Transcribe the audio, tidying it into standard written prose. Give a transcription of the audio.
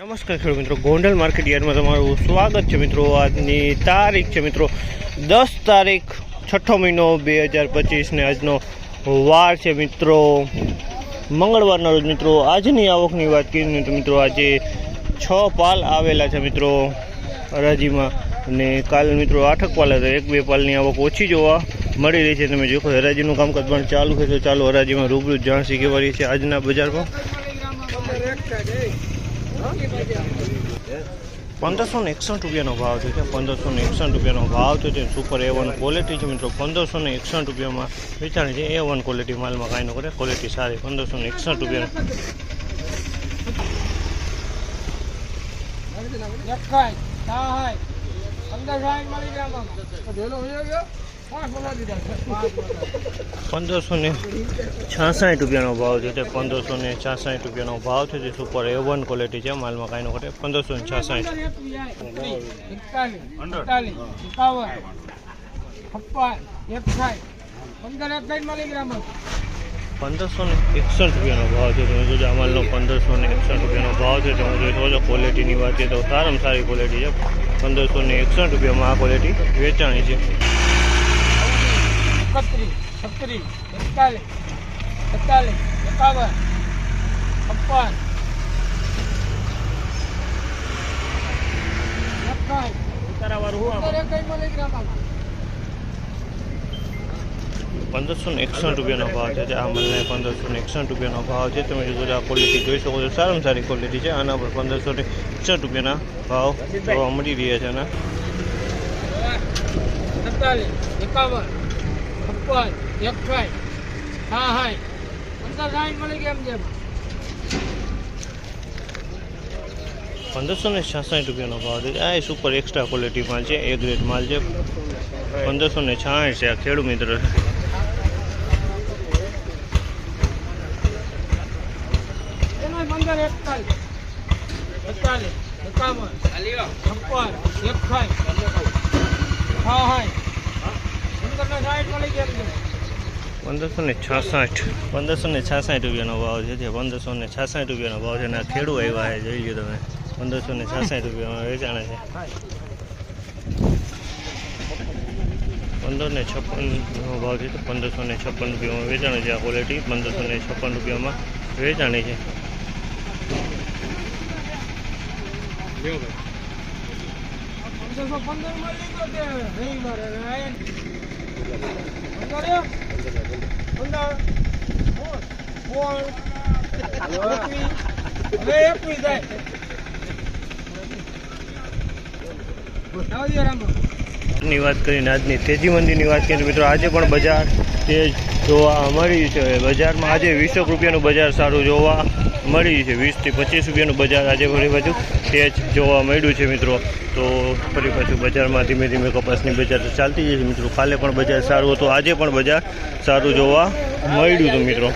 નમસ્કાર ખેડૂત મિત્રો, ગોંડલ માર્કેટ યાર્ડમાં તમારું સ્વાગત છે મિત્રો। આજની તારીખ છે મિત્રો 10 તારીખ 6 મહિનો 2025 ને આજનો વાર છે મિત્રો મંગળવારના રોજ મિત્રો। આજની આવકની વાત કરીએ તો મિત્રો આજે 6 પાલ આવેલા છે મિત્રો હરાજીમાં, અને કાલ મિત્રો 8 પાલ હતા। 1-2 પાલની આવક ઓછી જોવા મળી રહી છે। તમે જોખો હરાજીનું કામકાજ પણ ચાલુ છે, તો ચાલો હરાજીમાં રૂબરૂ જાણસી કેવા રહી છે આજના બજારમાં। 1561 રૂપિયાનો ભાવ છે। 1561 રૂપિયાનો ભાવ છે। સુપર A1 ક્વોલિટી છે મિત્રો। 1561 રૂપિયામાં વેચાણ છે। A1 ક્વોલિટી માલમાં કાંઈ ન કરે, ક્વોલિટી સારી। 1561 રૂપિયાનો ₹1566 રૂપિયાનો ભાવ છે। 1566 રૂપિયાનો ભાવ છે। સુપર A1 ક્વોલિટી છે, માલમાં કાંઈ ન ઘટે। 1566 1561 રૂપિયાનો ભાવ છે। તમે જોજો આ માલનો 1561 રૂપિયાનો ભાવ છે। તમે જોઈ શકો ક્વોલિટીની વાત છે તો સારામાં સારી ક્વોલિટી છે। 1561 રૂપિયામાં આ ક્વોલિટી વેચાણી છે। 1561 રૂપિયાનો ભાવ છે। આ માલને 1561 રૂપિયાનો ભાવ છે। તમે જો આ ક્વોલિટી જોઈ શકો છો, સારામાં સારી ક્વોલિટી છે। આના પર 1561 રૂપિયાના ભાવ જોવા મળી રહ્યા છે। આના 1566 રૂપિયાનો ભાવ છે। આ સુપર એક્સ્ટ્રા ક્વોલિટી માલ છે, A ગ્રેડ માલ છે। 1566 છે। આ ખેડૂત મિત્ર છે। 1566 રૂપિયાનો ભાવ છે। 1566 રૂપિયાનો ભાવ છે, અને આ ખેડૂત આવ્યા છે, જોઈ લો તમે। 1566 રૂપિયામાં વેચાણે છે। 1556 ભાવ છે, તો 1556 રૂપિયામાં વેચાણે છે। આ ક્વોલિટી 1556 રૂપિયામાં વેચાણી છે। ની વાત કરીને આજની તેજી મંદીની વાત કરીએ મિત્રો, આજે પણ બજાર તેજ જોવા મળી છે। બજારમાં આજે 20 રૂપિયાનું બજાર સારું જોવા મળી છે। 20 થી 25 રૂપિયાનું બજાર આજે ફરી પાછું તેજ જોવા મળ્યું છે મિત્રો। તો ફરી પાછું બજારમાં ધીમે ધીમે કપાસની બજાર ચાલતી જાય છે મિત્રો। કાલે પણ બજાર સારું હતું, આજે પણ બજાર સારું જોવા મળ્યું હતું મિત્રો।